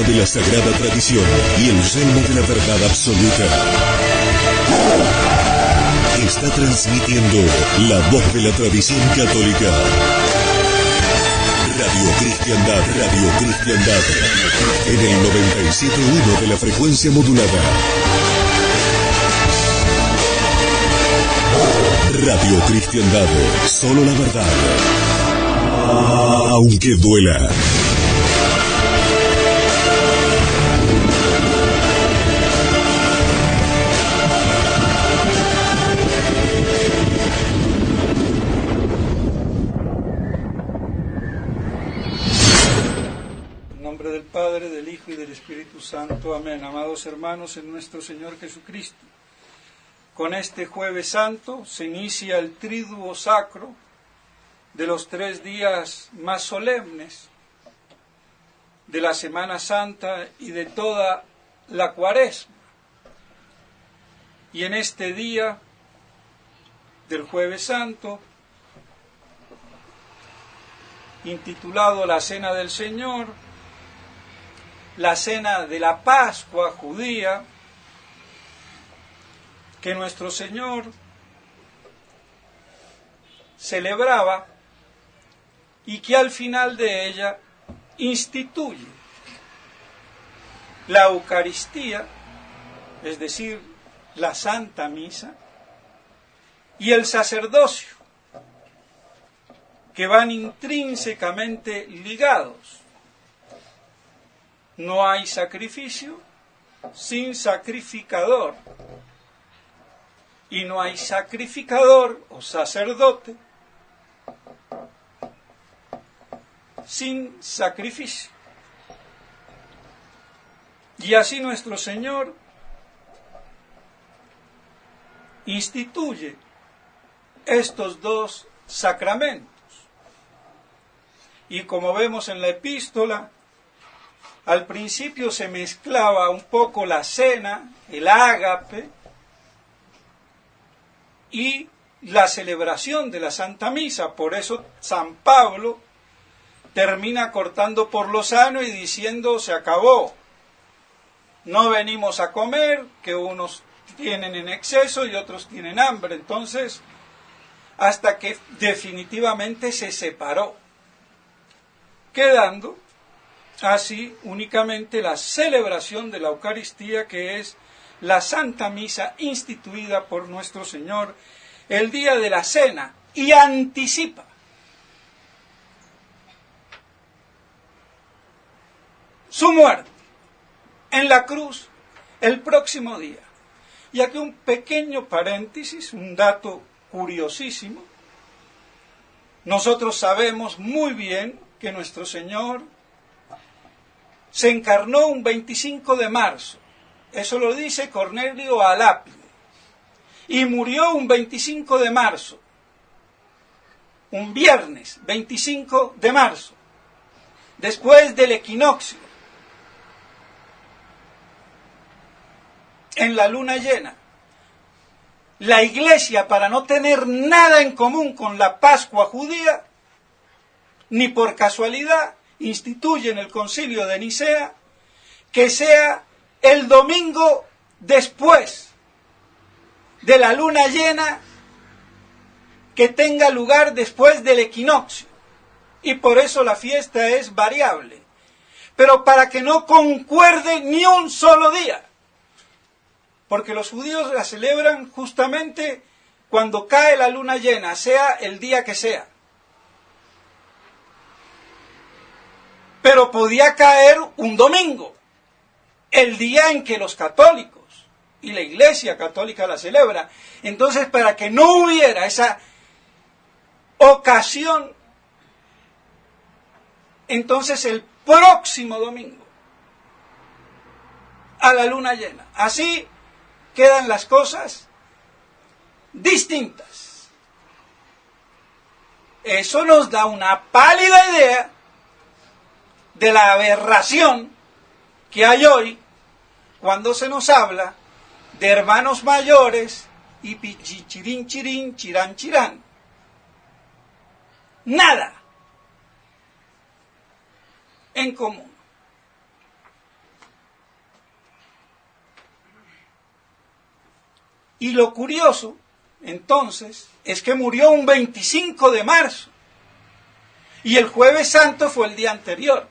espada de la sagrada tradición y el yelmo de la verdad absoluta. Está transmitiendo la voz de la tradición católica. Radio Cristiandad, en el 97.1 de la frecuencia modulada. Radio Cristiandad, solo la verdad, aunque duela. En nombre del Padre, del Hijo y del Espíritu Santo. Amén. Amados hermanos en nuestro Señor Jesucristo, con este Jueves Santo se inicia el Triduo Sacro de los 3 días más solemnes de la Semana Santa y de toda la Cuaresma. Y en este día del Jueves Santo, intitulado la Cena del Señor, la Cena de la Pascua judía, que nuestro Señor celebraba y que al final de ella instituye la Eucaristía, es decir, la Santa Misa, y el sacerdocio, que van intrínsecamente ligados. No hay sacrificio sin sacrificador. Y no hay sacrificador o sacerdote sin sacrificio. Y así nuestro Señor instituye estos 2 sacramentos. Y como vemos en la epístola, al principio se mezclaba un poco la cena, el ágape, y la celebración de la Santa Misa. Por eso San Pablo termina cortando por lo sano y diciendo: se acabó, no venimos a comer, que unos tienen en exceso y otros tienen hambre. Entonces, hasta que definitivamente se separó, quedando así únicamente la celebración de la Eucaristía, que es la Santa Misa instituida por nuestro Señor el día de la cena, y anticipa su muerte en la cruz el próximo día. Y aquí un pequeño paréntesis, un dato curiosísimo. Nosotros sabemos muy bien que nuestro Señor se encarnó un 25 de marzo. Eso lo dice Cornelio a Lápide. Y murió un 25 de marzo, un viernes 25 de marzo, después del equinoccio, en la luna llena. La Iglesia, para no tener nada en común con la Pascua judía, ni por casualidad, instituye en el Concilio de Nicea que sea el domingo después de la luna llena, que tenga lugar después del equinoccio. Y por eso la fiesta es variable. Pero para que no concuerde ni un solo día. Porque los judíos la celebran justamente cuando cae la luna llena, sea el día que sea. Pero podía caer un domingo, el día en que los católicos y la Iglesia católica la celebra. Entonces, para que no hubiera esa ocasión, entonces el próximo domingo, a la luna llena. Así quedan las cosas distintas. Eso nos da una pálida idea de la aberración que hay hoy cuando se nos habla de hermanos mayores y pichichirín, chirín, chirán, chirán. Nada en común. Y lo curioso, entonces, es que murió un 25 de marzo. Y el Jueves Santo fue el día anterior.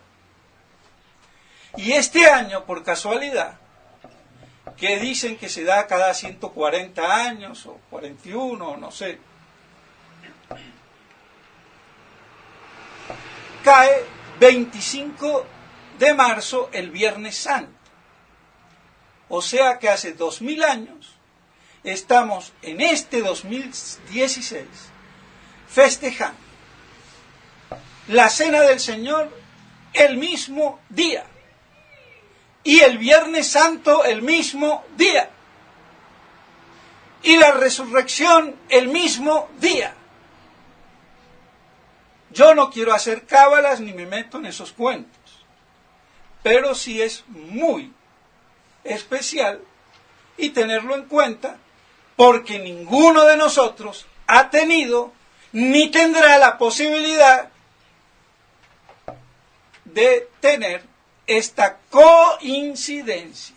Y este año, por casualidad, que dicen que se da cada 140 años, o 41, no sé, cae 25 de marzo el Viernes Santo. O sea que hace 2000 años estamos en este 2016 festejando la Cena del Señor el mismo día y el Viernes Santo el mismo día y la resurrección el mismo día. Yo no quiero hacer cábalas ni me meto en esos cuentos, pero sí es muy especial y tenerlo en cuenta porque ninguno de nosotros ha tenido ni tendrá la posibilidad de tener esta coincidencia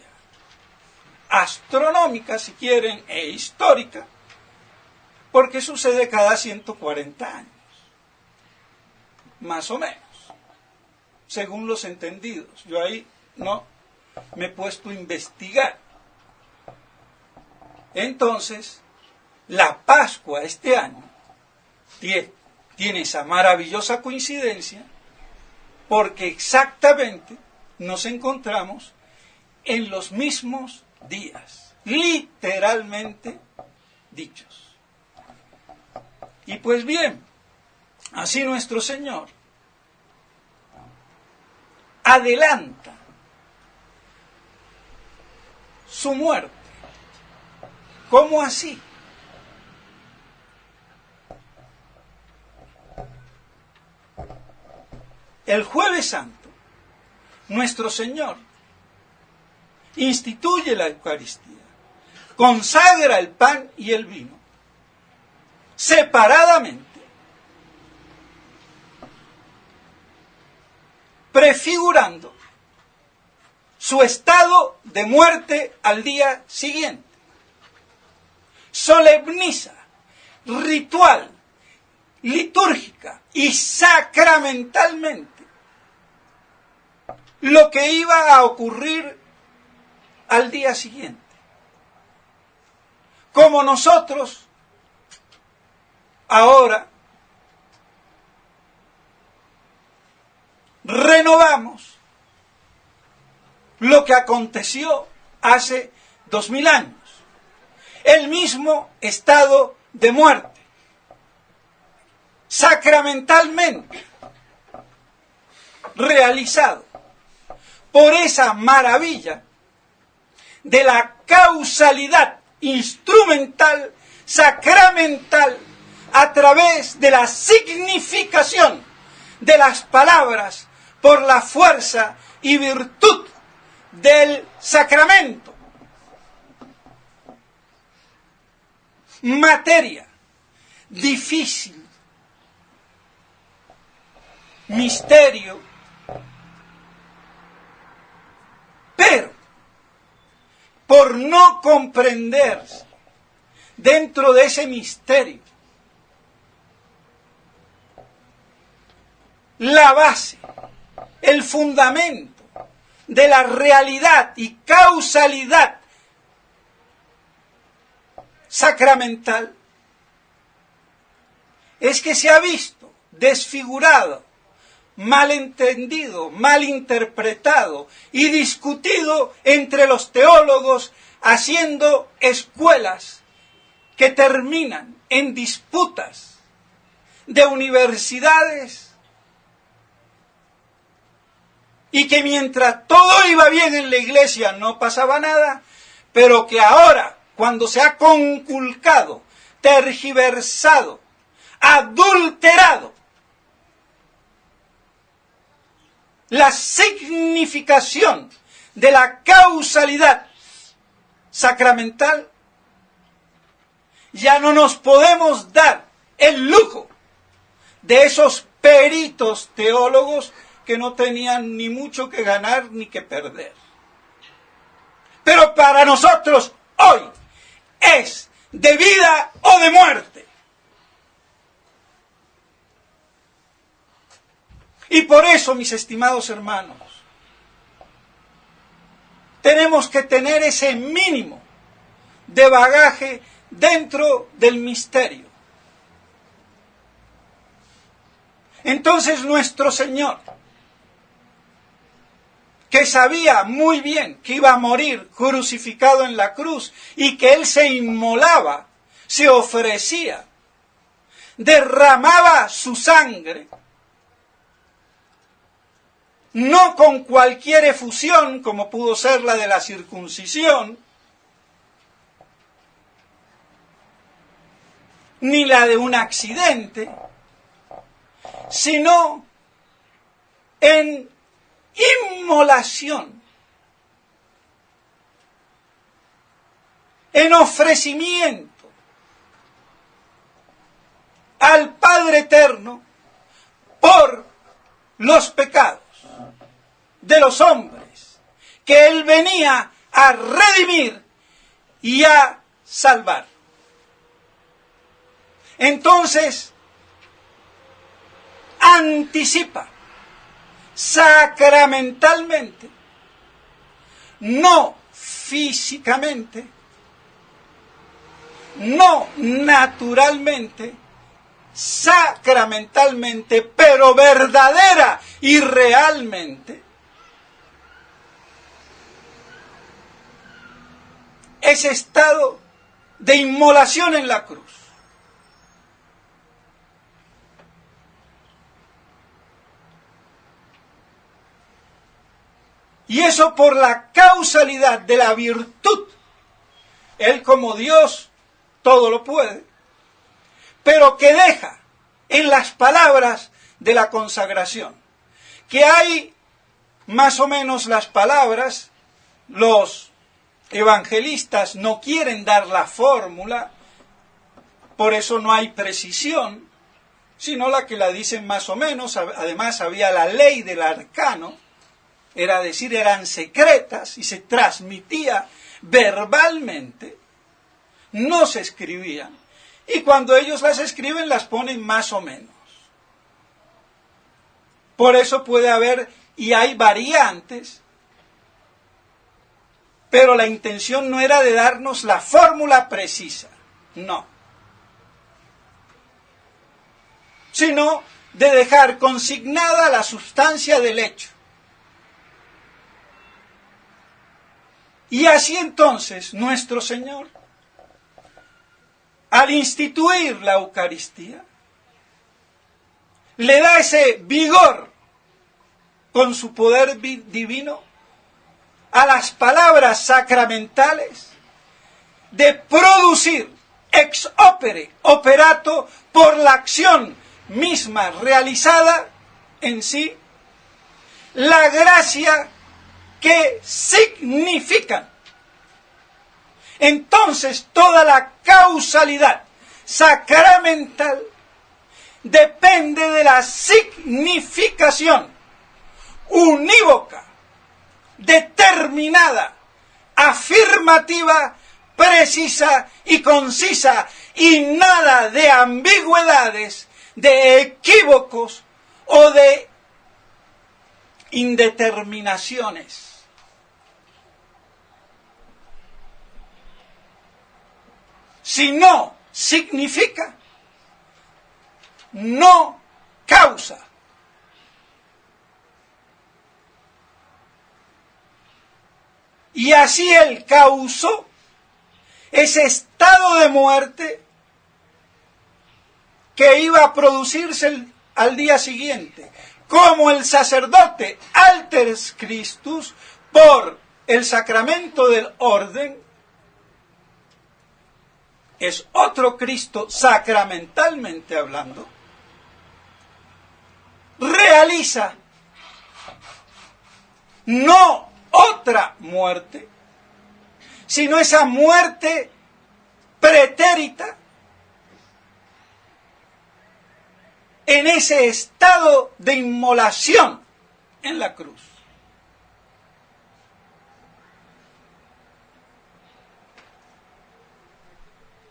astronómica, si quieren, e histórica, porque sucede cada 140 años, más o menos, según los entendidos. Yo ahí no me he puesto a investigar. Entonces, la Pascua este año tiene esa maravillosa coincidencia porque exactamente nos encontramos en los mismos días, literalmente dichos. Y pues bien, así nuestro Señor adelanta su muerte. ¿Cómo así? El Jueves Santo, nuestro Señor instituye la Eucaristía, consagra el pan y el vino, separadamente, prefigurando su estado de muerte al día siguiente. Solemniza, ritual, litúrgica y sacramentalmente lo que iba a ocurrir al día siguiente. Como nosotros ahora renovamos lo que aconteció hace 2000 años. El mismo estado de muerte, sacramentalmente realizado por esa maravilla de la causalidad instrumental, sacramental, a través de la significación de las palabras por la fuerza y virtud del sacramento. Materia difícil, misterio, pero por no comprenderse dentro de ese misterio la base, el fundamento de la realidad y causalidad sacramental, es que se ha visto desfigurado, malentendido, malinterpretado y discutido entre los teólogos, haciendo escuelas que terminan en disputas de universidades, y que mientras todo iba bien en la iglesia no pasaba nada, pero que ahora, cuando se ha conculcado, tergiversado, adulterado la significación de la causalidad sacramental, ya no nos podemos dar el lujo de esos peritos teólogos que no tenían ni mucho que ganar ni que perder. Pero para nosotros hoy es de vida o de muerte. Y por eso, mis estimados hermanos, tenemos que tener ese mínimo de bagaje dentro del misterio. Entonces nuestro Señor, que sabía muy bien que iba a morir crucificado en la cruz y que Él se inmolaba, se ofrecía, derramaba su sangre, no con cualquier efusión, como pudo ser la de la circuncisión, ni la de un accidente, sino en inmolación, en ofrecimiento al Padre Eterno por los pecados de los hombres, que Él venía a redimir y a salvar. Entonces, anticipa sacramentalmente, no físicamente, no naturalmente, sacramentalmente, pero verdadera y realmente, ese estado de inmolación en la cruz. Y eso por la causalidad de la virtud. Él como Dios todo lo puede, pero que deja en las palabras de la consagración, que hay más o menos las palabras, los evangelistas no quieren dar la fórmula, por eso no hay precisión, sino la que la dicen más o menos. Además había la ley del arcano, era decir, eran secretas y se transmitía verbalmente, no se escribían, y cuando ellos las escriben las ponen más o menos. Por eso puede haber, y hay variantes, pero la intención no era de darnos la fórmula precisa, no, sino de dejar consignada la sustancia del hecho. Y así entonces nuestro Señor, al instituir la Eucaristía, le da ese vigor con su poder divino a las palabras sacramentales de producir ex opere operato por la acción misma realizada en sí, la gracia que significan. Entonces toda la causalidad sacramental depende de la significación unívoca, determinada, afirmativa, precisa y concisa, y nada de ambigüedades, de equívocos o de indeterminaciones. Si no significa, no causa. Y así Él causó ese estado de muerte que iba a producirse al día siguiente, como el sacerdote alter Christus, por el sacramento del orden, es otro Cristo sacramentalmente hablando, realiza no otra muerte, sino esa muerte pretérita en ese estado de inmolación en la cruz.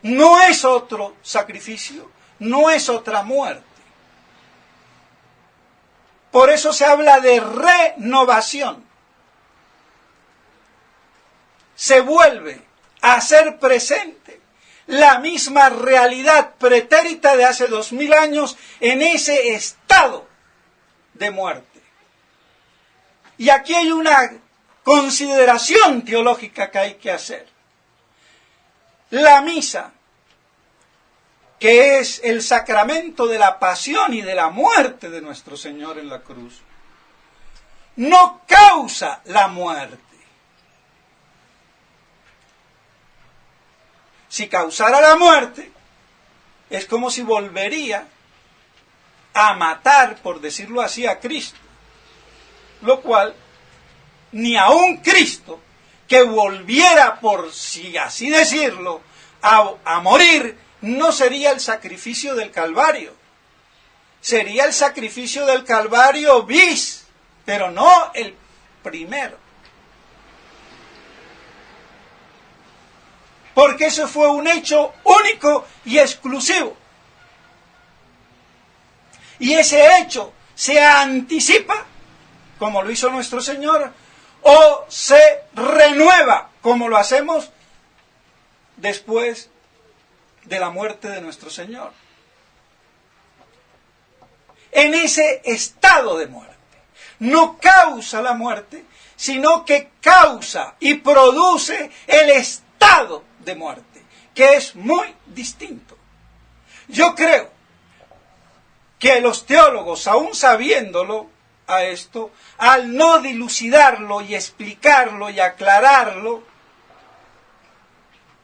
no es otro sacrificio, no es otra muerte. Por eso se habla de renovación. Se vuelve a ser presente la misma realidad pretérita de hace 2000 años en ese estado de muerte. Y aquí hay una consideración teológica que hay que hacer. La misa, que es el sacramento de la pasión y de la muerte de nuestro Señor en la cruz, no causa la muerte. Si causara la muerte, es como si volvería a matar, por decirlo así, a Cristo. Lo cual, ni aun Cristo, que volviera, por si así decirlo, a morir, no sería el sacrificio del Calvario. Sería el sacrificio del Calvario bis, pero no el primero. Porque eso fue un hecho único y exclusivo. Y ese hecho se anticipa, como lo hizo nuestro Señor, o se renueva, como lo hacemos después de la muerte de nuestro Señor. En ese estado de muerte. No causa la muerte, sino que causa y produce el estado de muerte, que es muy distinto. Yo creo que los teólogos, aún sabiéndolo a esto, al no dilucidarlo y explicarlo y aclararlo,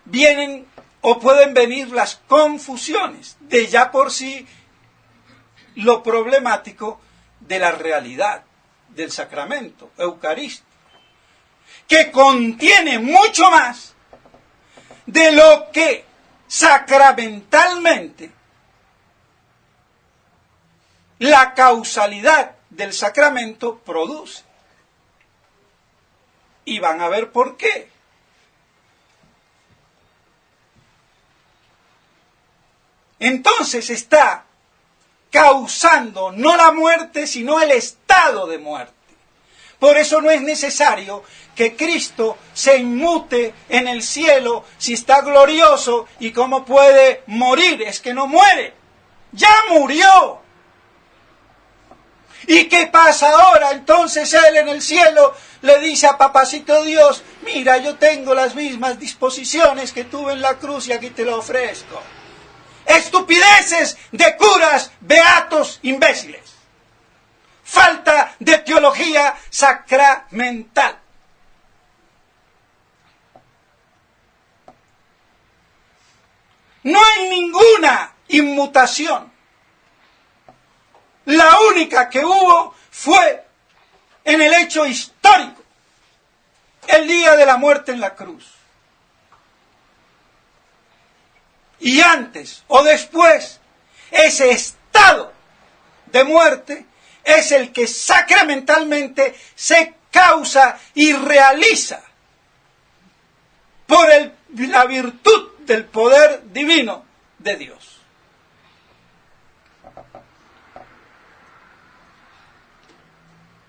vienen o pueden venir las confusiones de ya por sí lo problemático de la realidad del sacramento eucarístico, que contiene mucho más de lo que sacramentalmente la causalidad del sacramento produce. Y van a ver por qué. Entonces está causando no la muerte, sino el estado de muerte. Por eso no es necesario que Cristo se inmute en el cielo si está glorioso y cómo puede morir. Es que no muere, ya murió. ¿Y qué pasa ahora? Entonces Él en el cielo le dice a Papacito Dios, mira, yo tengo las mismas disposiciones que tuve en la cruz y aquí te lo ofrezco. Estupideces de curas, beatos, imbéciles. Falta de teología sacramental. No hay ninguna inmutación. La única que hubo fue en el hecho histórico, el día de la muerte en la cruz. Y antes o después, ese estado de muerte es el que sacramentalmente se causa y realiza por la virtud del poder divino de Dios.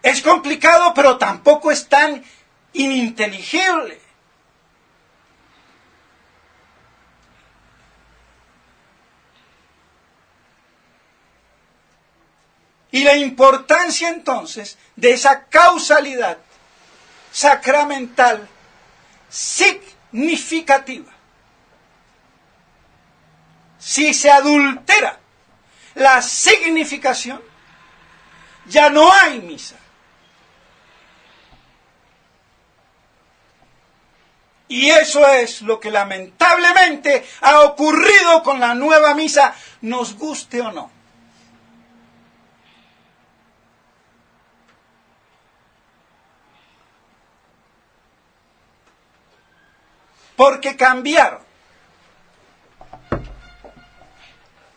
Es complicado, pero tampoco es tan ininteligible. Y la importancia entonces de esa causalidad sacramental significativa. Si se adultera la significación, ya no hay misa. Y eso es lo que lamentablemente ha ocurrido con la nueva misa, nos guste o no. Porque cambiaron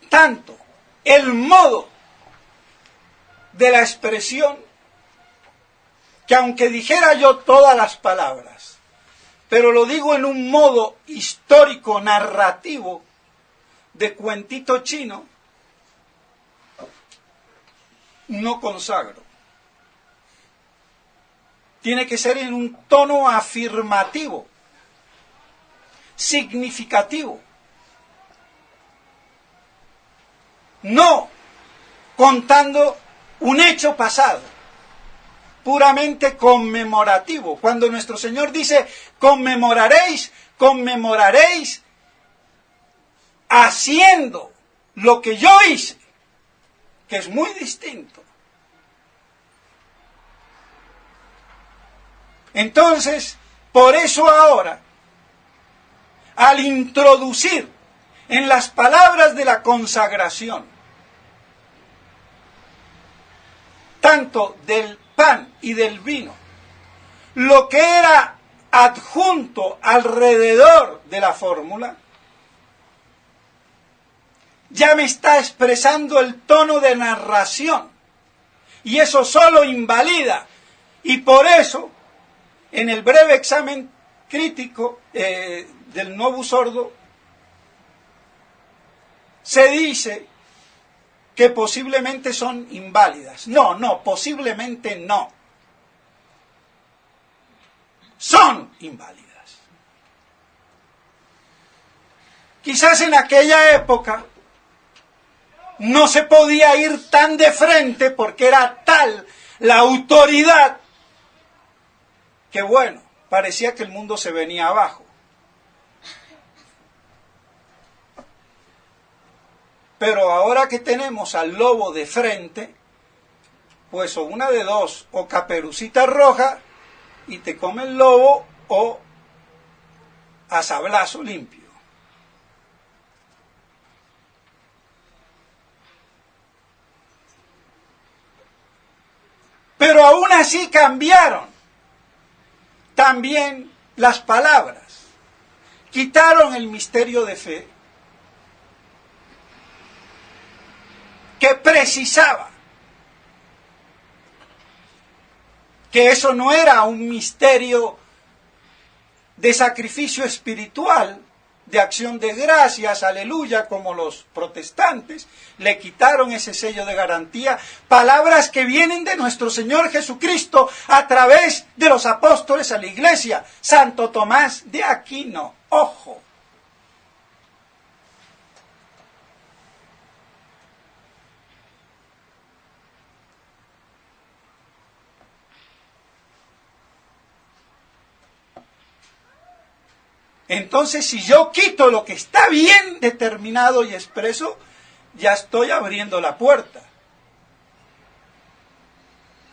tanto el modo de la expresión que aunque dijera yo todas las palabras, pero lo digo en un modo histórico, narrativo, de cuentito chino, no consagro. Tiene que ser en un tono afirmativo, significativo. No contando un hecho pasado, puramente conmemorativo. Cuando nuestro Señor dice, conmemoraréis, conmemoraréis haciendo lo que yo hice, que es muy distinto. Entonces, por eso ahora, al introducir en las palabras de la consagración, tanto del pan y del vino, lo que era adjunto alrededor de la fórmula, ya me está expresando el tono de narración, y eso solo invalida, y por eso, en el breve examen crítico del Novus Ordo, se dice que posiblemente son inválidas. No, posiblemente no. Son inválidas. Quizás en aquella época no se podía ir tan de frente porque era tal la autoridad que bueno, parecía que el mundo se venía abajo. Pero ahora que tenemos al lobo de frente, pues o una de dos, o Caperucita Roja y te come el lobo, o a sablazo limpio. Pero aún así cambiaron también las palabras. Quitaron el misterio de fe, que precisaba que eso no era un misterio de sacrificio espiritual, de acción de gracias, aleluya, como los protestantes. Le quitaron ese sello de garantía, palabras que vienen de nuestro Señor Jesucristo a través de los apóstoles a la iglesia. Santo Tomás de Aquino, ojo. Entonces, si yo quito lo que está bien determinado y expreso, ya estoy abriendo la puerta.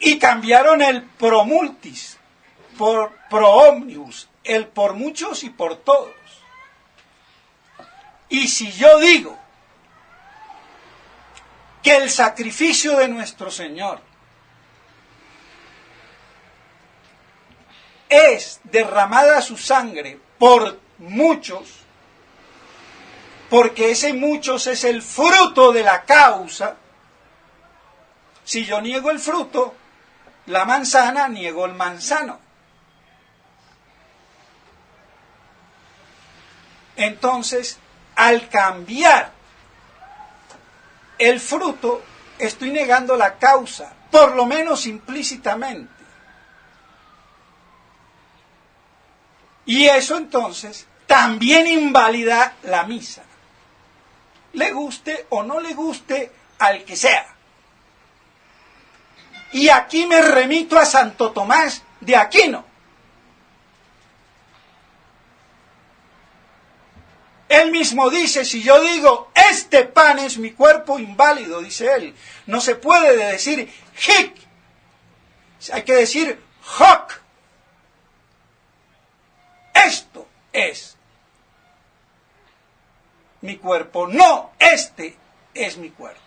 Y cambiaron el pro multis por pro omnibus, el por muchos y por todos. Y si yo digo que el sacrificio de nuestro Señor es derramada su sangre por muchos, porque ese muchos es el fruto de la causa. Si yo niego el fruto, la manzana, niego el manzano. Entonces, al cambiar el fruto, estoy negando la causa, por lo menos implícitamente. Y eso entonces también invalida la misa, le guste o no le guste al que sea. Y aquí me remito a Santo Tomás de Aquino. Él mismo dice, si yo digo, este pan es mi cuerpo, inválido, dice él. No se puede decir hic, hay que decir hoc. Esto es mi cuerpo, no, este es mi cuerpo.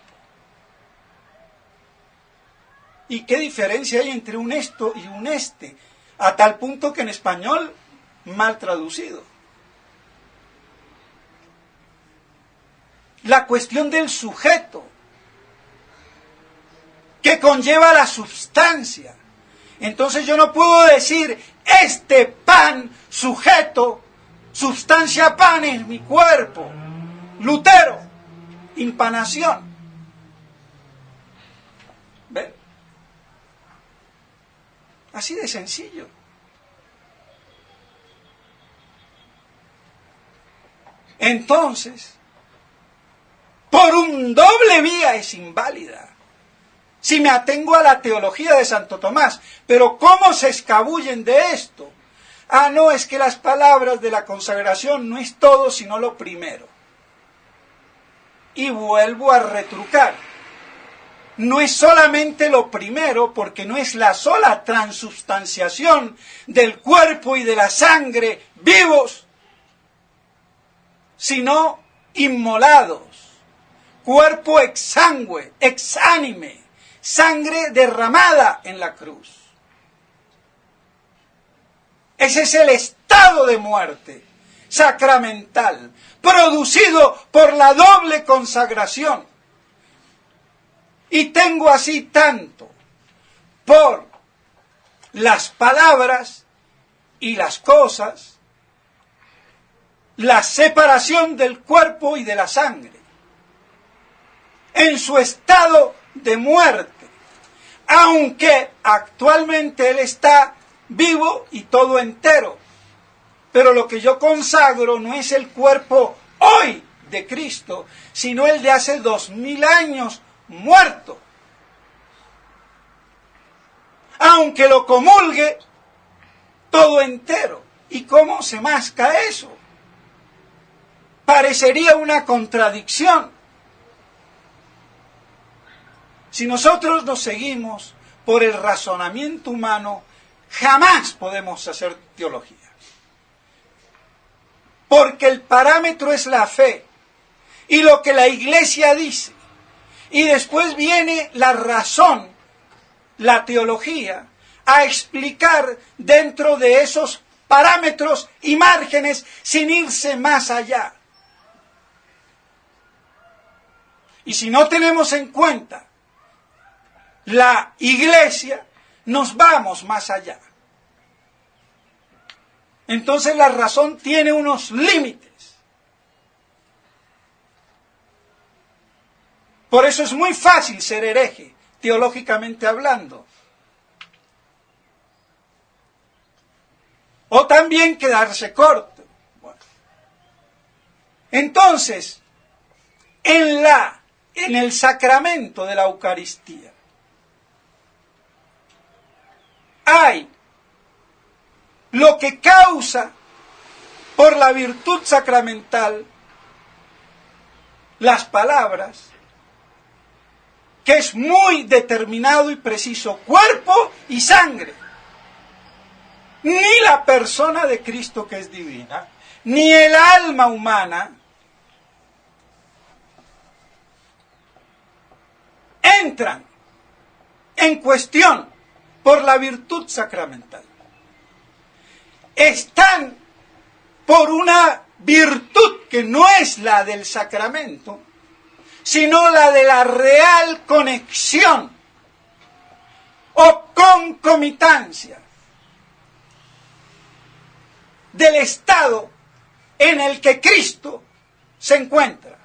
¿Y qué diferencia hay entre un esto y un este? A tal punto que en español, mal traducido. La cuestión del sujeto, que conlleva la substancia, Entonces yo no puedo decir, este pan sujeto, sustancia pan es mi cuerpo. Lutero, impanación. ¿Ven? Así de sencillo. Entonces, por un doble vía es inválida. Si me atengo a la teología de Santo Tomás, pero ¿cómo se escabullen de esto? Ah, no, es que las palabras de la consagración no es todo, sino lo primero. Y vuelvo a retrucar. No es solamente lo primero, porque no es la sola transubstanciación del cuerpo y de la sangre vivos, sino inmolados, cuerpo exangüe, exánime, sangre derramada en la cruz. Ese es el estado de muerte sacramental, producido por la doble consagración. Y tengo así tanto por las palabras y las cosas, la separación del cuerpo y de la sangre, en su estado de muerte, aunque actualmente Él está vivo y todo entero. Pero lo que yo consagro no es el cuerpo hoy de Cristo, sino el de hace 2000 años muerto. Aunque lo comulgue todo entero. ¿Y cómo se masca eso? Parecería una contradicción. Si nosotros nos seguimos por el razonamiento humano, jamás podemos hacer teología. Porque el parámetro es la fe y lo que la Iglesia dice. Y después viene la razón, la teología, a explicar dentro de esos parámetros y márgenes sin irse más allá. Y si no tenemos en cuenta la Iglesia, nos vamos más allá. Entonces la razón tiene unos límites. Por eso es muy fácil ser hereje, teológicamente hablando. O también quedarse corto. Bueno. Entonces, en el sacramento de la Eucaristía, hay lo que causa por la virtud sacramental las palabras, que es muy determinado y preciso, cuerpo y sangre. Ni la persona de Cristo, que es divina, ni el alma humana entran en cuestión por la virtud sacramental. Están por una virtud que no es la del sacramento, sino la de la real conexión o concomitancia del estado en el que Cristo se encuentra.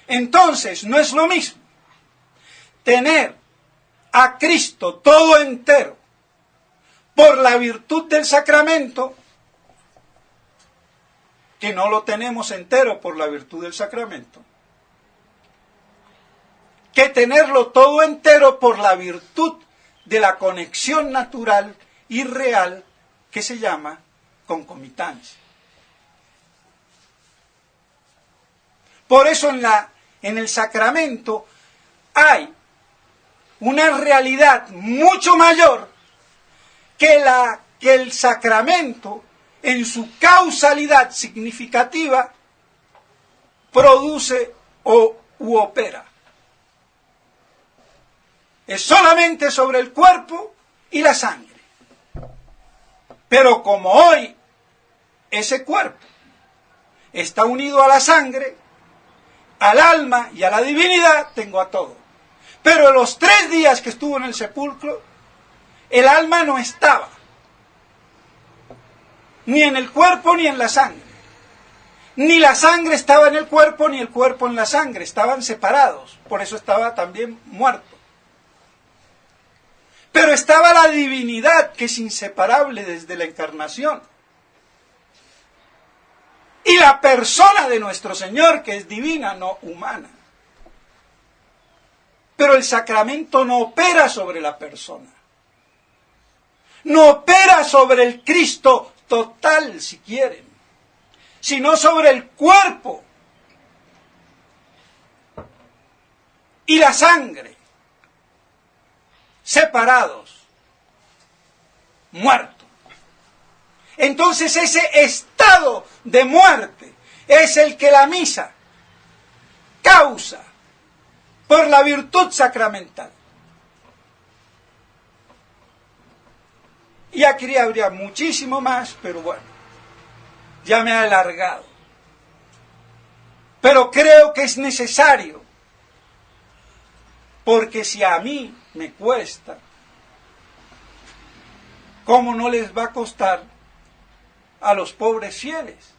Entonces, no es lo mismo tener a Cristo todo entero por la virtud del sacramento, que no lo tenemos entero por la virtud del sacramento, que tenerlo todo entero por la virtud de la conexión natural y real que se llama concomitancia. Por eso en el sacramento hay una realidad mucho mayor que el sacramento en su causalidad significativa produce u opera. Es solamente sobre el cuerpo y la sangre. Pero como hoy ese cuerpo está unido a la sangre, al alma y a la divinidad, tengo a todo. Pero los 3 días que estuvo en el sepulcro, el alma no estaba, ni en el cuerpo ni en la sangre. Ni la sangre estaba en el cuerpo, ni el cuerpo en la sangre, estaban separados, por eso estaba también muerto. Pero estaba la divinidad, que es inseparable desde la encarnación. Y la persona de nuestro Señor, que es divina, no humana. Pero el sacramento no opera sobre la persona. No opera sobre el Cristo total, si quieren, sino sobre el cuerpo y la sangre, separados, muertos. Entonces ese estado de muerte es el que la misa causa por la virtud sacramental. Y aquí habría muchísimo más, pero bueno, ya me he alargado. Pero creo que es necesario, porque si a mí me cuesta, ¿cómo no les va a costar a los pobres fieles?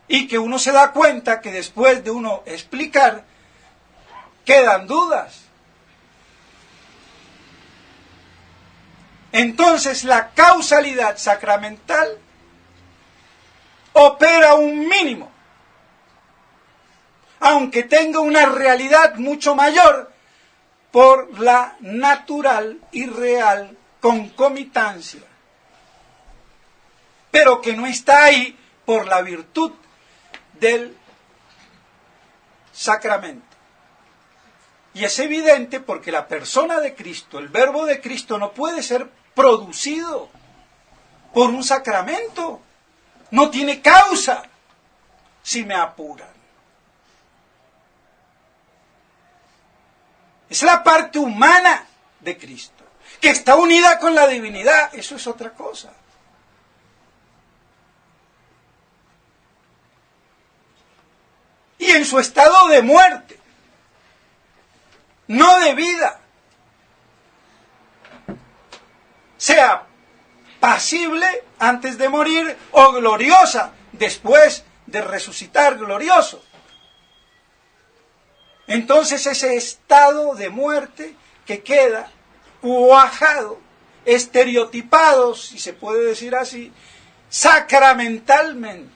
Y que uno se da cuenta que después de uno explicar, quedan dudas. Entonces la causalidad sacramental opera un mínimo, aunque tenga una realidad mucho mayor por la natural y real concomitancia, pero que no está ahí por la virtud del sacramento. Y es evidente porque la persona de Cristo, el verbo de Cristo, no puede ser producido por un sacramento. No tiene causa, si me apuran. Es la parte humana de Cristo, que está unida con la divinidad. Eso es otra cosa. Y en su estado de muerte, no de vida, sea pasible antes de morir o gloriosa después de resucitar glorioso. Entonces ese estado de muerte que queda cuajado, estereotipado, si se puede decir así, sacramentalmente,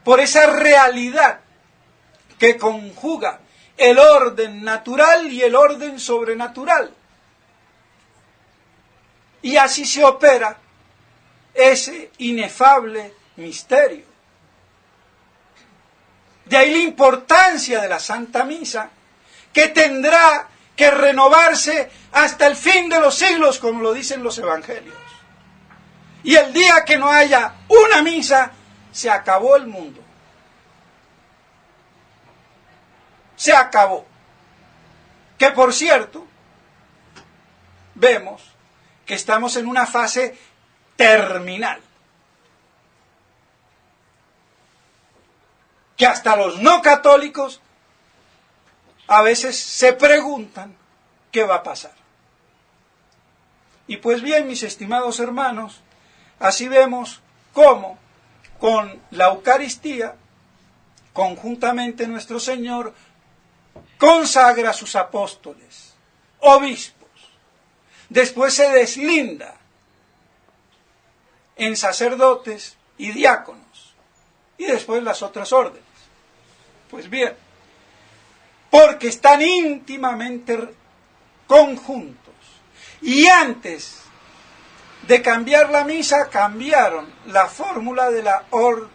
por esa realidad que conjuga el orden natural y el orden sobrenatural. Y así se opera ese inefable misterio. De ahí la importancia de la Santa Misa, que tendrá que renovarse hasta el fin de los siglos, como lo dicen los evangelios. Y el día que no haya una misa, se acabó el mundo. Se acabó. Que por cierto, vemos que estamos en una fase terminal. Que hasta los no católicos a veces se preguntan qué va a pasar. Y pues bien, mis estimados hermanos, así vemos cómo con la Eucaristía, conjuntamente nuestro Señor consagra a sus apóstoles, obispos, después se deslinda en sacerdotes y diáconos, y después las otras órdenes. Pues bien, porque están íntimamente conjuntos, y antes de cambiar la misa, cambiaron la fórmula de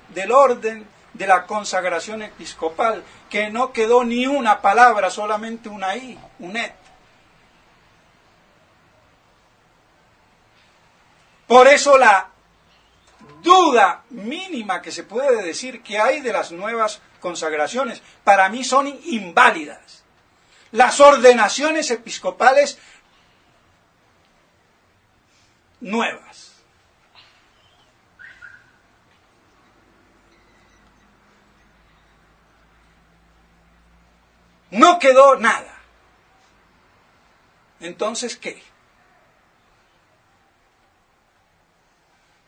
del orden de la consagración episcopal, que no quedó ni una palabra, solamente una i, un et. Por eso la duda mínima que se puede decir que hay de las nuevas consagraciones, para mí son inválidas. Las ordenaciones episcopales nuevas. No quedó nada. Entonces, ¿qué?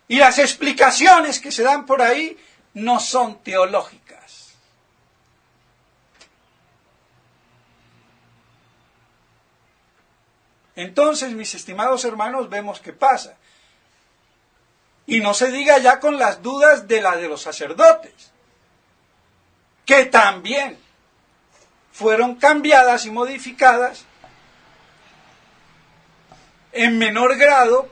Y las explicaciones que se dan por ahí no son teológicas. Entonces, mis estimados hermanos, vemos qué pasa. Y no se diga ya con las dudas de la de los sacerdotes, que también fueron cambiadas y modificadas en menor grado,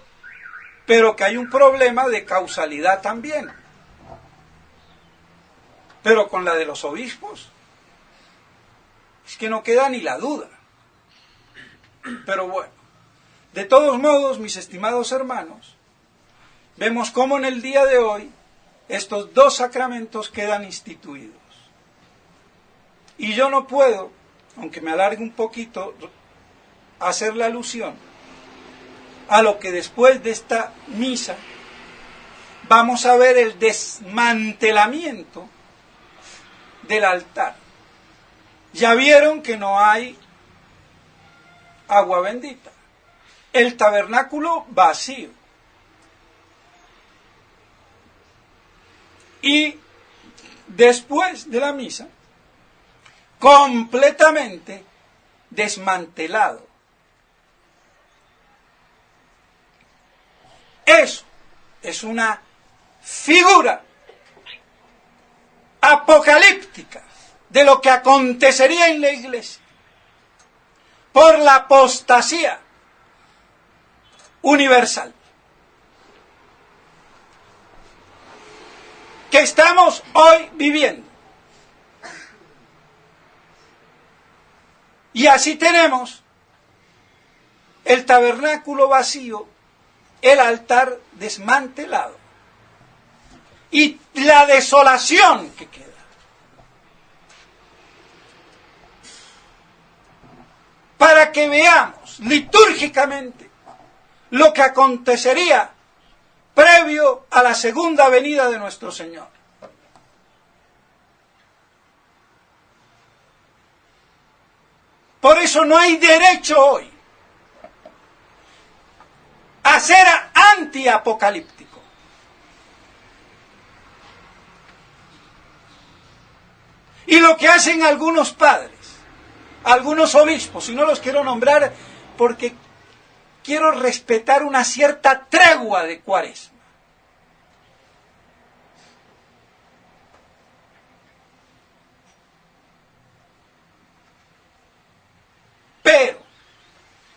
pero que hay un problema de causalidad también. Pero con la de los obispos, es que no queda ni la duda. Pero bueno, de todos modos, mis estimados hermanos, vemos cómo en el día de hoy estos dos sacramentos quedan instituidos. Y yo no puedo, aunque me alargue un poquito, hacer la alusión a lo que después de esta misa vamos a ver el desmantelamiento del altar. Ya vieron que no hay agua bendita. El tabernáculo vacío. Y después de la misa, completamente desmantelado. Eso es una figura apocalíptica de lo que acontecería en la iglesia por la apostasía universal que estamos hoy viviendo. Y así tenemos el tabernáculo vacío, el altar desmantelado y la desolación que queda. Para que veamos litúrgicamente lo que acontecería previo a la segunda venida de nuestro Señor. Por eso no hay derecho hoy a ser antiapocalíptico. Y lo que hacen algunos padres, algunos obispos, y no los quiero nombrar porque quiero respetar una cierta tregua de Cuaresma. Pero,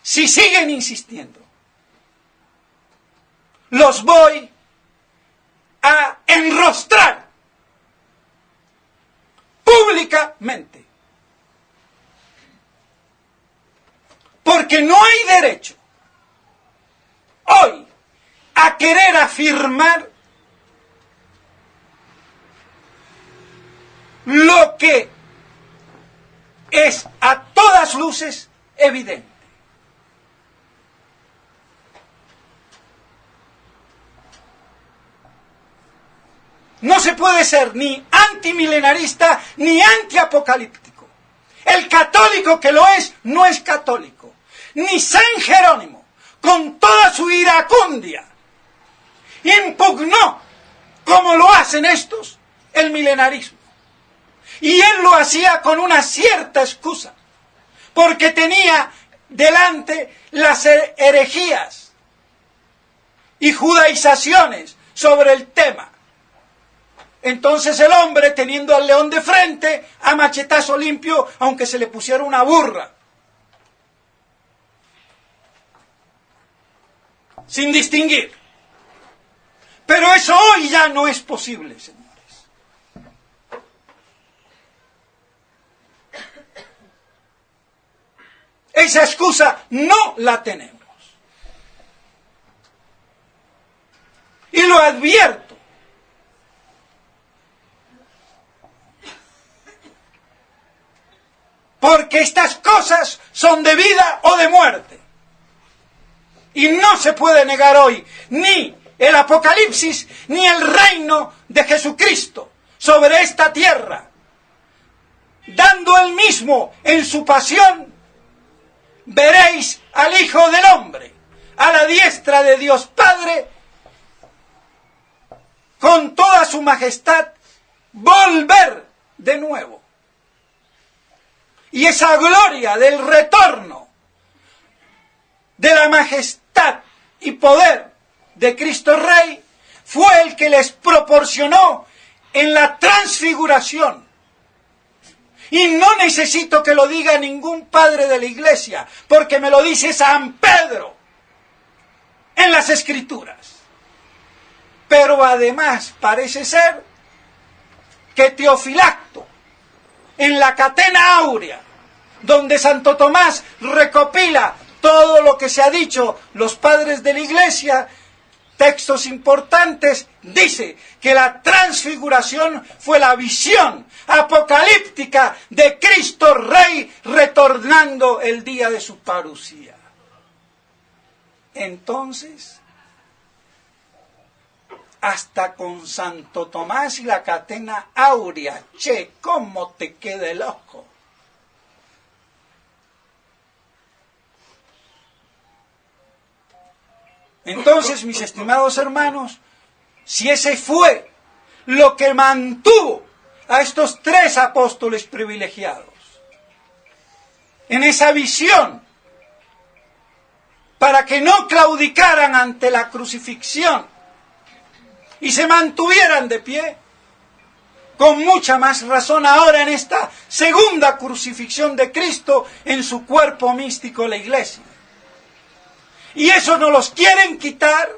si siguen insistiendo, los voy a enrostrar públicamente. Porque no hay derecho hoy a querer afirmar lo que es a todas luces evidente. No se puede ser ni antimilenarista ni antiapocalíptico. El católico que lo es, no es católico. Ni San Jerónimo, con toda su iracundia, impugnó, como lo hacen estos, el milenarismo. Y él lo hacía con una cierta excusa, porque tenía delante las herejías y judaizaciones sobre el tema. Entonces el hombre, teniendo al león de frente, a machetazo limpio, aunque se le pusiera una burra, sin distinguir. Pero eso hoy ya no es posible, señores. Esa excusa no la tenemos. Y lo advierto. Porque estas cosas son de vida o de muerte. Y no se puede negar hoy ni el Apocalipsis ni el reino de Jesucristo sobre esta tierra, dando él mismo en su pasión veréis al Hijo del Hombre a la diestra de Dios Padre con toda su majestad volver de nuevo. Y esa gloria del retorno de la majestad y poder de Cristo Rey fue el que les proporcionó en la transfiguración. Y no necesito que lo diga ningún padre de la iglesia, porque me lo dice San Pedro en las Escrituras. Pero además parece ser que Teofilacto, en la Catena Áurea, donde Santo Tomás recopila todo lo que se ha dicho los padres de la iglesia, textos importantes, dice que la transfiguración fue la visión apocalíptica de Cristo Rey retornando el día de su parucía. Entonces, hasta con Santo Tomás y la Catena Áurea, che, ¿cómo te queda el ojo? Entonces, mis estimados hermanos, si ese fue lo que mantuvo a estos tres apóstoles privilegiados en esa visión para que no claudicaran ante la crucifixión y se mantuvieran de pie, con mucha más razón ahora en esta segunda crucifixión de Cristo en su cuerpo místico, la iglesia. Y eso no los quieren quitar,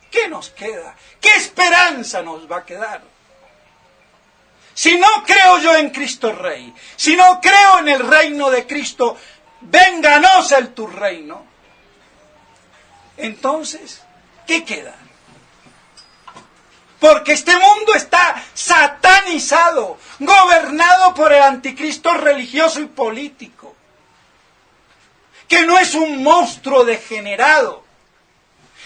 ¿qué nos queda? ¿Qué esperanza nos va a quedar? Si no creo yo en Cristo Rey, si no creo en el reino de Cristo, vénganos el tu reino, entonces, ¿qué queda? Porque este mundo está satanizado, gobernado por el anticristo religioso y político, que no es un monstruo degenerado,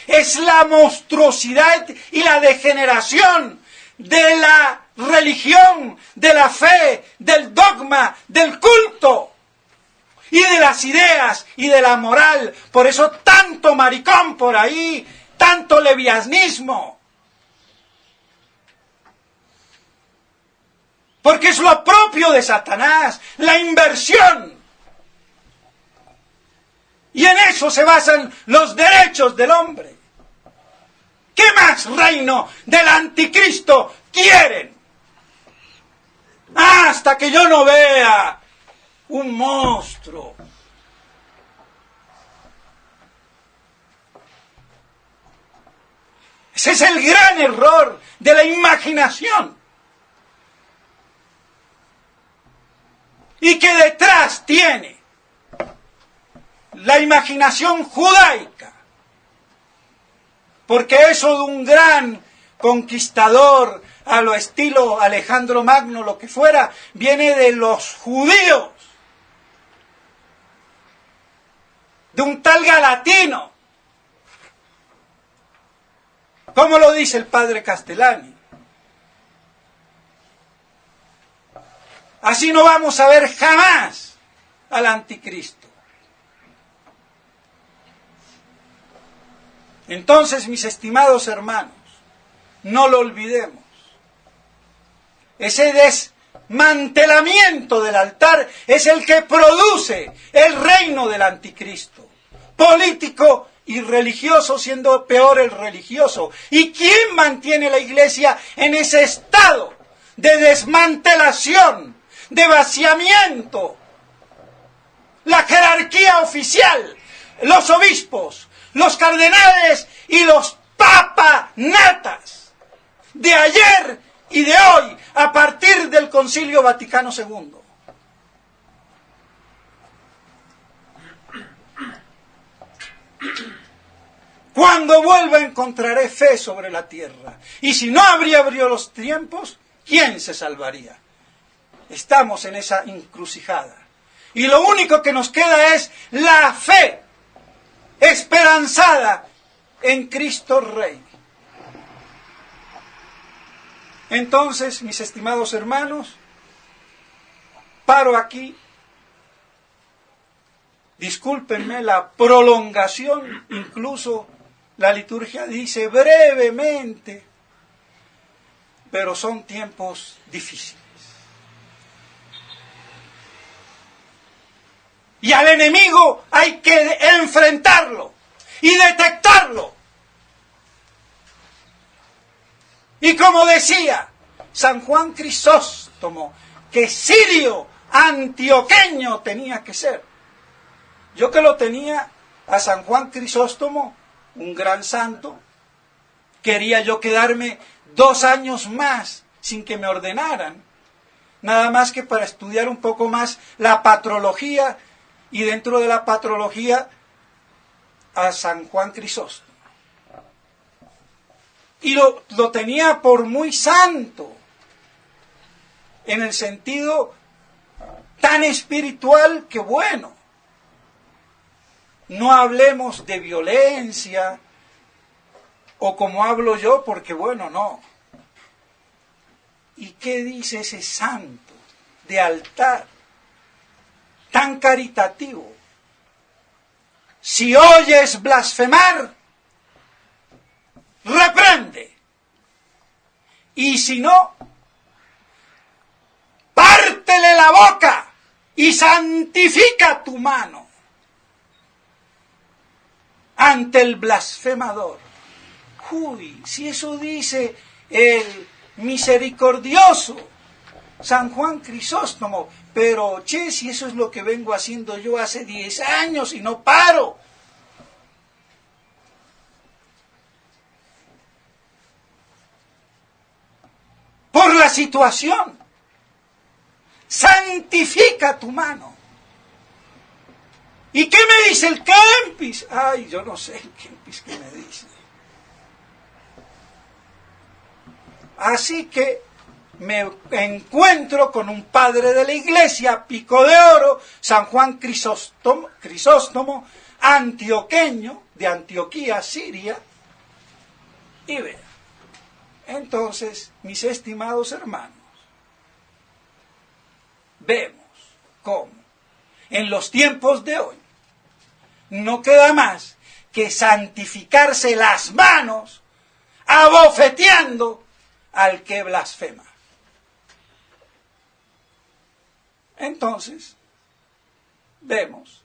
es la monstruosidad y la degeneración de la religión, de la fe, del dogma, del culto y de las ideas y de la moral. Por eso tanto maricón por ahí, tanto levianismo. Porque es lo propio de Satanás, la inversión. Y en eso se basan los derechos del hombre. ¿Qué más reino del anticristo quieren? Hasta que yo no vea un monstruo. Ese es el gran error de la imaginación. Y que detrás tiene la imaginación judaica, porque eso de un gran conquistador a lo estilo Alejandro Magno, lo que fuera, viene de los judíos, de un tal Galatino, como lo dice el padre Castellani. Así no vamos a ver jamás al anticristo. Entonces, mis estimados hermanos, no lo olvidemos. Ese desmantelamiento del altar es el que produce el reino del anticristo, político y religioso, siendo peor el religioso. ¿Y quién mantiene la iglesia en ese estado de desmantelación, de vaciamiento? La jerarquía oficial, los obispos, los cardenales y los papanatas de ayer y de hoy, a partir del Concilio Vaticano II. Cuando vuelva encontraré fe sobre la tierra. Y si no abrió los tiempos, ¿quién se salvaría? Estamos en esa encrucijada. Y lo único que nos queda es la fe esperanzada en Cristo Rey. Entonces, mis estimados hermanos, paro aquí discúlpenme la prolongación, incluso la liturgia dice brevemente, pero son tiempos difíciles. Y al enemigo hay que enfrentarlo y detectarlo. Y como decía San Juan Crisóstomo, que sirio antioqueño tenía que ser. Yo que lo tenía a San Juan Crisóstomo, un gran santo, quería yo quedarme 2 años más sin que me ordenaran, nada más que para estudiar un poco más la patrología, y dentro de la patrología a San Juan Crisóstomo. Y lo tenía por muy santo, en el sentido tan espiritual que bueno. No hablemos de violencia, o como hablo yo, porque bueno, no. ¿Y qué dice ese santo de altar, tan caritativo? Si oyes blasfemar, reprende. Y si no, pártele la boca y santifica tu mano ante el blasfemador. Uy, si eso dice el misericordioso San Juan Crisóstomo, pero che, si eso es lo que vengo haciendo yo hace 10 años y no paro. Por la situación, santifica tu mano. ¿Y qué me dice el Kempis? Ay, yo no sé el Kempis qué me dice. Así que me encuentro con un padre de la iglesia, pico de oro, San Juan Crisóstomo, antioqueño, de Antioquía, Siria, y vean. Entonces, mis estimados hermanos, vemos cómo en los tiempos de hoy no queda más que santificarse las manos abofeteando al que blasfema. Entonces, vemos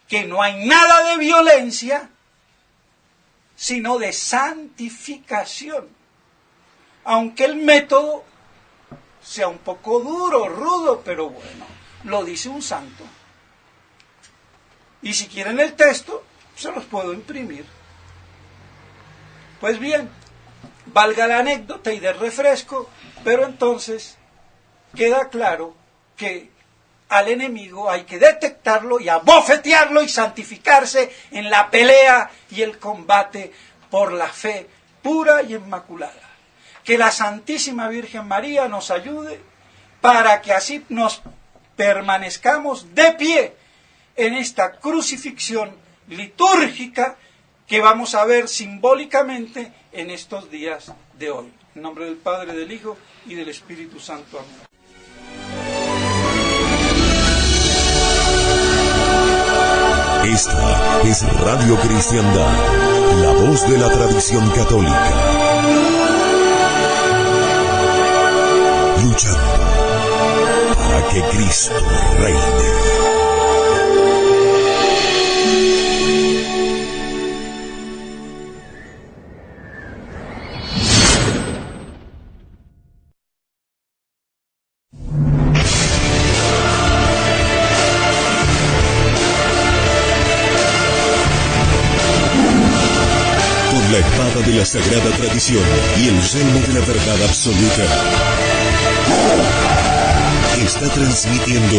que no hay nada de violencia, sino de santificación. Aunque el método sea un poco duro, rudo, pero bueno, lo dice un santo. Y si quieren el texto, se los puedo imprimir. Pues bien, valga la anécdota y de refresco, pero entonces queda claro que al enemigo hay que detectarlo y abofetearlo y santificarse en la pelea y el combate por la fe pura y inmaculada. Que la Santísima Virgen María nos ayude para que así nos permanezcamos de pie en esta crucifixión litúrgica que vamos a ver simbólicamente en estos días de hoy. En nombre del Padre, del Hijo y del Espíritu Santo. Amén. Esta es Radio Cristiandad, la voz de la tradición católica. Luchando para que Cristo reine. La espada de la sagrada tradición y el yelmo de la verdad absoluta. Está transmitiendo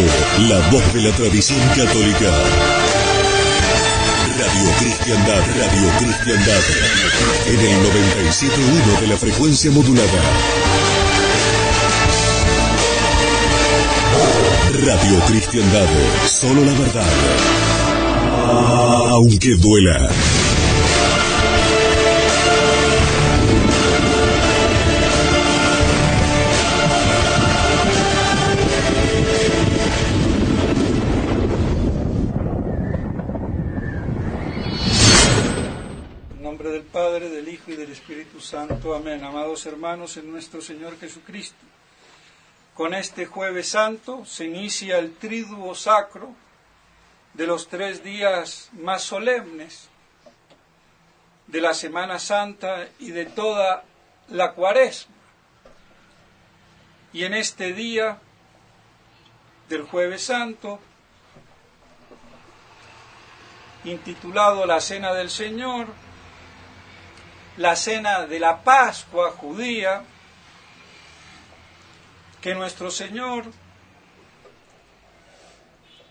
la voz de la tradición católica. Radio Cristiandad, Radio Cristiandad. En el 97.1 de la frecuencia modulada. Radio Cristiandad, solo la verdad. Aunque duela. Espíritu Santo. Amén. Amados hermanos en nuestro Señor Jesucristo, con este Jueves Santo se inicia el Triduo Sacro de los 3 días más solemnes de la Semana Santa y de toda la Cuaresma. Y en este día del Jueves Santo, intitulado la Cena del Señor, la Cena de la Pascua judía, que nuestro Señor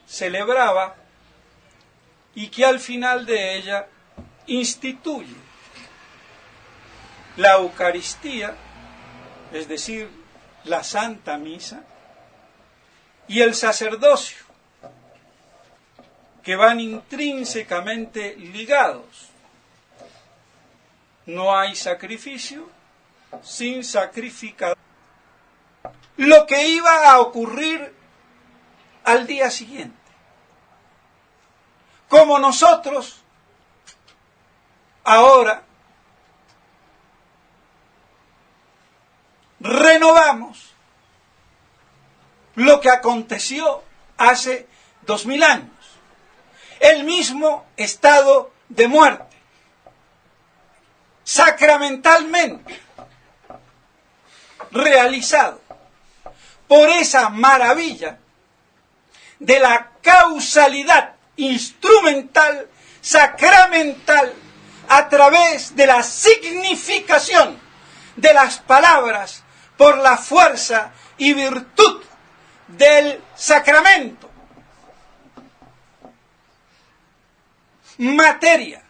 celebraba y que al final de ella instituye la Eucaristía, es decir, la Santa Misa, y el sacerdocio, que van intrínsecamente ligados. No hay sacrificio sin sacrificador. Lo que iba a ocurrir al día siguiente. Como nosotros ahora renovamos lo que aconteció hace 2000 años. El mismo estado de muerte, sacramentalmente realizado por esa maravilla de la causalidad instrumental, sacramental, a través de la significación de las palabras por la fuerza y virtud del sacramento. Materia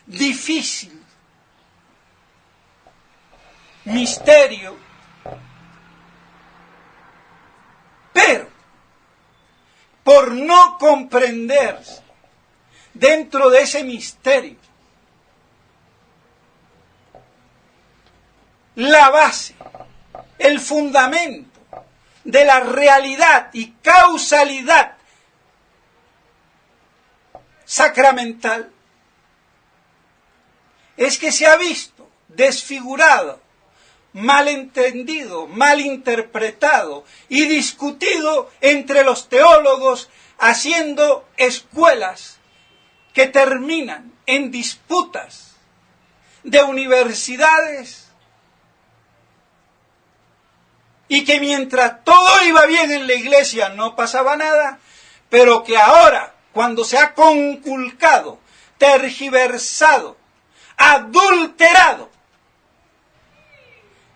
difícil, misterio, pero por no comprenderse dentro de ese misterio la base, el fundamento de la realidad y causalidad sacramental, es que se ha visto desfigurado, malentendido, malinterpretado y discutido entre los teólogos, haciendo escuelas que terminan en disputas de universidades, y que mientras todo iba bien en la iglesia no pasaba nada, pero que ahora, cuando se ha conculcado, tergiversado, adulterado,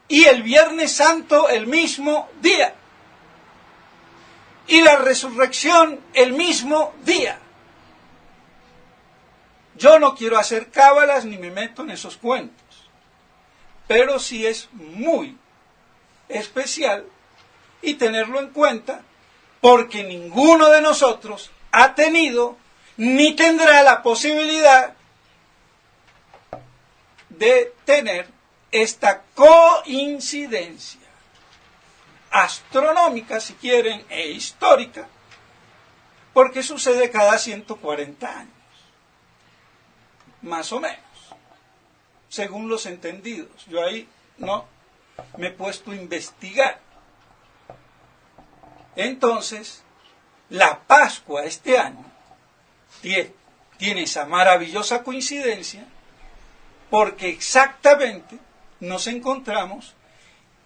y el Viernes Santo el mismo día, y la resurrección el mismo día. Yo no quiero hacer cábalas ni me meto en esos cuentos, pero sí es muy especial y tenerlo en cuenta, porque ninguno de nosotros ha tenido ni tendrá la posibilidad de tener esta coincidencia astronómica, si quieren, e histórica, porque sucede cada 140 años, más o menos, según los entendidos. Yo ahí no me he puesto a investigar. Entonces, la Pascua este año tiene esa maravillosa coincidencia, porque exactamente nos encontramos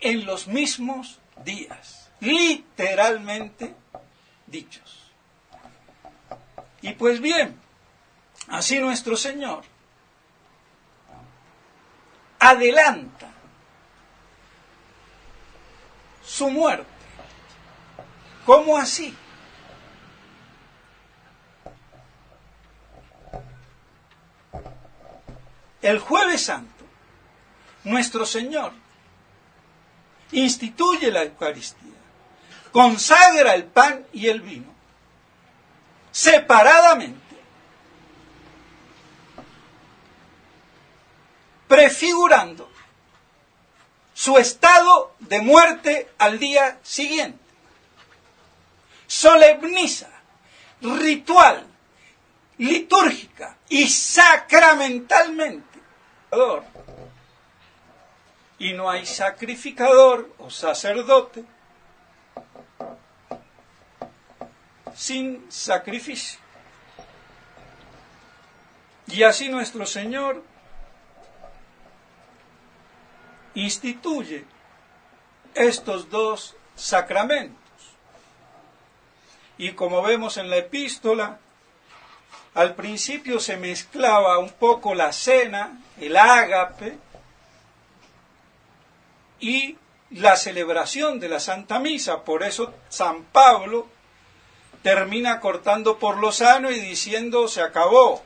en los mismos días, literalmente dichos. Y pues bien, así nuestro Señor adelanta su muerte. ¿Cómo así? El Jueves Santo, nuestro Señor instituye la Eucaristía, consagra el pan y el vino, separadamente, prefigurando su estado de muerte al día siguiente. Solemniza, ritual, litúrgica y sacramentalmente y no hay sacrificador o sacerdote sin sacrificio. Y así nuestro Señor instituye estos dos sacramentos. Y como vemos en la epístola, al principio se mezclaba un poco la cena, el ágape, y la celebración de la Santa Misa. Por eso San Pablo termina cortando por lo sano y diciendo: se acabó.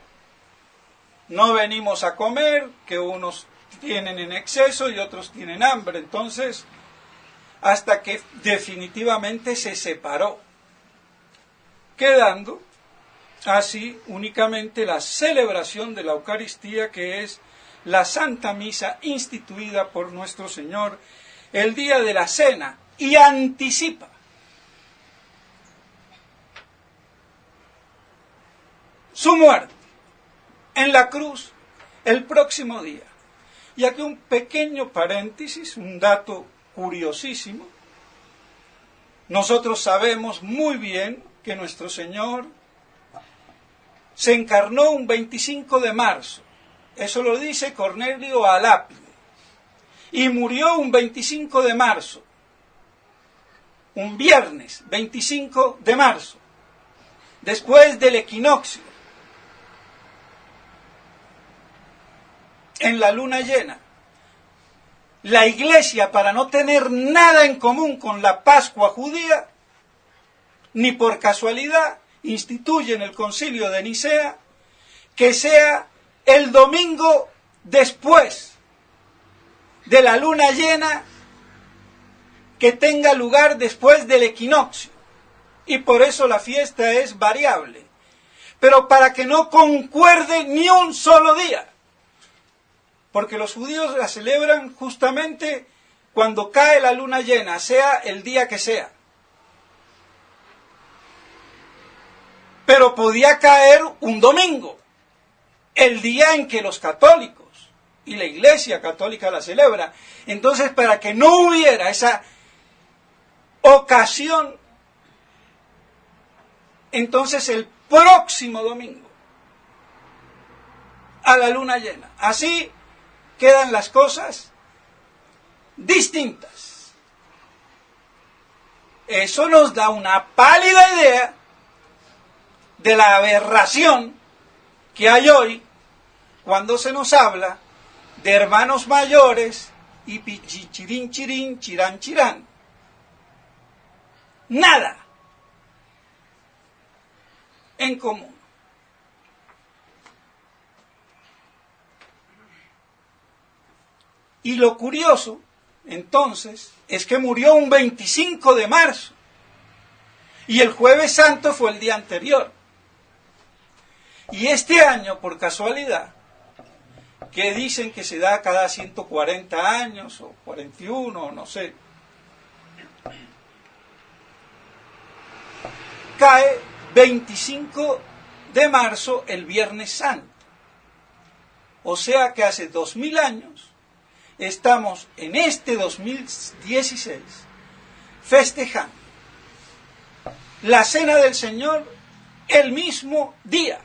No venimos a comer, que unos tienen en exceso y otros tienen hambre. Entonces, hasta que definitivamente se separó, quedando así únicamente la celebración de la Eucaristía, que es la Santa Misa instituida por nuestro Señor el día de la cena, y anticipa su muerte en la cruz el próximo día. Y aquí un pequeño paréntesis, un dato curiosísimo. Nosotros sabemos muy bien que nuestro Señor se encarnó un 25 de marzo. Eso lo dice Cornelio Alápide. Y murió un 25 de marzo. Un viernes 25 de marzo. Después del equinoccio. En la luna llena. La Iglesia, para no tener nada en común con la Pascua judía, ni por casualidad, instituye en el Concilio de Nicea que sea el domingo después de la luna llena, que tenga lugar después del equinoccio. Y por eso la fiesta es variable. Pero para que no concuerde ni un solo día. Porque los judíos la celebran justamente cuando cae la luna llena, sea el día que sea. Pero podía caer un domingo, el día en que los católicos y la Iglesia católica la celebra. Entonces, para que no hubiera esa ocasión, entonces el próximo domingo, a la luna llena. Así quedan las cosas distintas. Eso nos da una pálida idea de la aberración que hay hoy cuando se nos habla de hermanos mayores y pichichirín chirín, chirán chirán. Nada en común. Y lo curioso, entonces, es que murió un 25 de marzo. Y el Jueves Santo fue el día anterior. Y este año, por casualidad, que dicen que se da cada 140 años, o 41, no sé, cae 25 de marzo el Viernes Santo. O sea que hace 2000 años, estamos en este 2016 festejando la Cena del Señor el mismo día.